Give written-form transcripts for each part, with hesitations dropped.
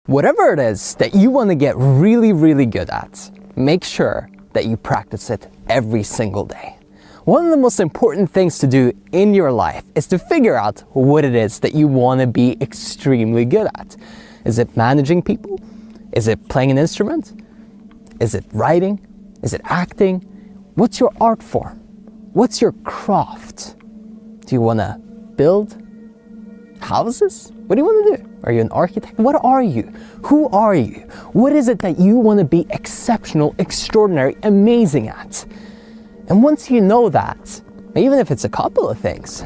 Whatever it is that you want to get really, really good at, make sure that you practice it every single day. One of the most important things to do in your life is to figure out what it is that you want to be extremely good at. Is it managing people? Is it playing an instrument? Is it writing? Is it acting? What's your art form? What's your craft? Do you want to build houses? What do you want to do? Are you an architect? What are you? Who are you? What is it that you want to be exceptional, extraordinary, amazing at? And once you know that, even if it's a couple of things,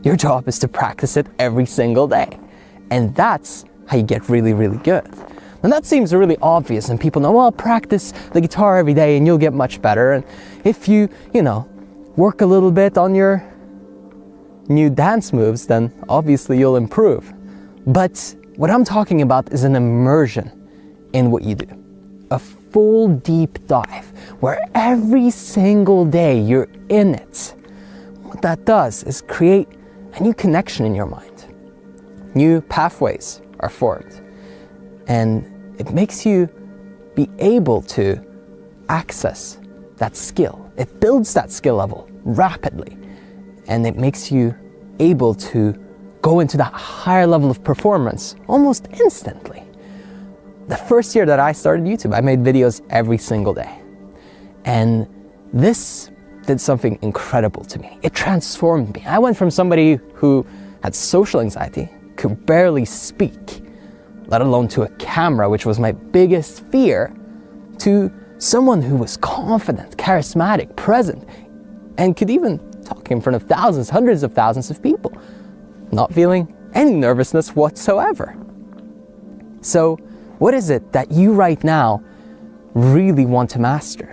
your job is to practice it every single day. And that's how you get really, really good. And that seems really obvious, and people know, well, practice the guitar every day and you'll get much better. And if you work a little bit on your new dance moves, then obviously you'll improve. But what I'm talking about is an immersion in what you do. A full deep dive where every single day you're in it. What that does is create a new connection in your mind. New pathways are formed. And it makes you be able to access that skill. It builds that skill level rapidly. And it makes you able to go into that higher level of performance almost instantly. The first year that I started YouTube, I made videos every single day. And this did something incredible to me. It transformed me. I went from somebody who had social anxiety, could barely speak, let alone to a camera, which was my biggest fear, to someone who was confident, charismatic, present, and could even talk in front of thousands, hundreds of thousands of people, not feeling any nervousness whatsoever. So, what is it that you right now really want to master?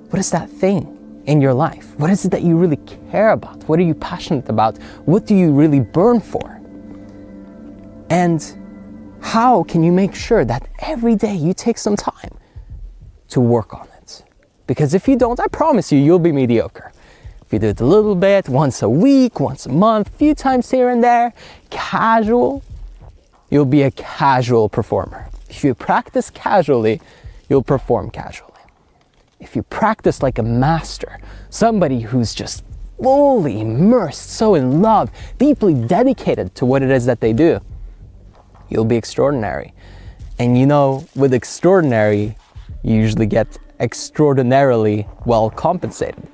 What is that thing in your life? What is it that you really care about? What are you passionate about? What do you really burn for? And how can you make sure that every day you take some time to work on it? Because if you don't, I promise you, you'll be mediocre. If you do it a little bit, once a week, once a month, a few times here and there, casual, you'll be a casual performer. If you practice casually, you'll perform casually. If you practice like a master, somebody who's just fully immersed, so in love, deeply dedicated to what it is that they do, you'll be extraordinary. And with extraordinary, you usually get extraordinarily well compensated.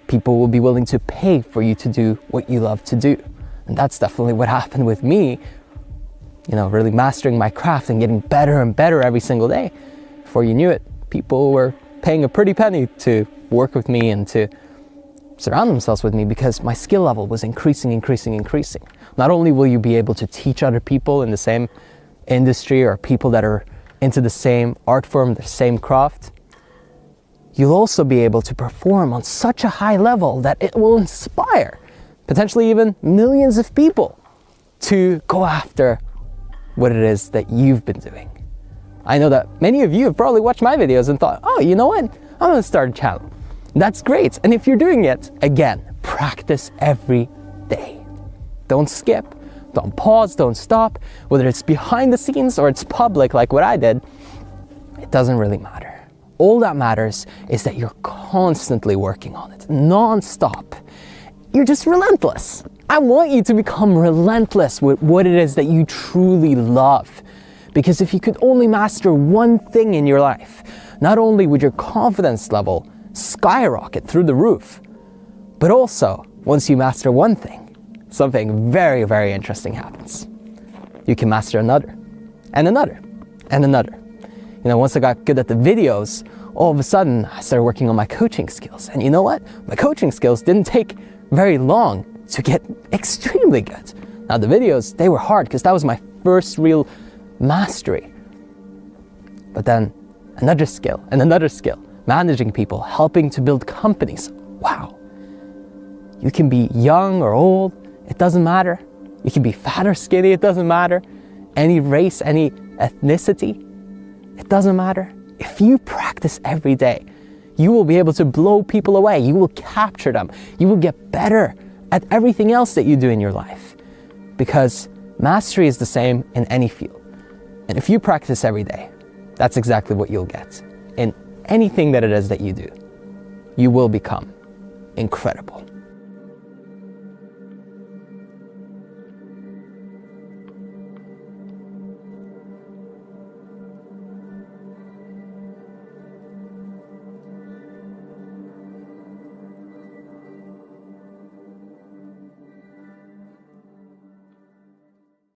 People will be willing to pay for you to do what you love to do. And that's definitely what happened with me, really mastering my craft and getting better and better every single day. Before you knew it, people were paying a pretty penny to work with me and to surround themselves with me because my skill level was increasing. Not only will you be able to teach other people in the same industry or people that are into the same art form, the same craft, you'll also be able to perform on such a high level that it will inspire potentially even millions of people to go after what it is that you've been doing. I know that many of you have probably watched my videos and thought, oh, you know what? I'm gonna start a channel. That's great. And if you're doing it, again, practice every day. Don't skip, don't pause, don't stop. Whether it's behind the scenes or it's public like what I did, it doesn't really matter. All that matters is that you're constantly working on it, non-stop. You're just relentless. I want you to become relentless with what it is that you truly love. Because if you could only master one thing in your life, not only would your confidence level skyrocket through the roof, but also, once you master one thing, something very, very interesting happens. You can master another, and another, and another. Once I got good at the videos, all of a sudden I started working on my coaching skills. And you know what? My coaching skills didn't take very long to get extremely good. Now the videos, they were hard because that was my first real mastery. But then another skill and another skill, managing people, helping to build companies. Wow. You can be young or old, it doesn't matter. You can be fat or skinny, it doesn't matter. Any race, any ethnicity, it doesn't matter. If you practice every day, you will be able to blow people away. You will capture them. You will get better at everything else that you do in your life. Because mastery is the same in any field. And if you practice every day, that's exactly what you'll get. In anything that it is that you do, you will become incredible.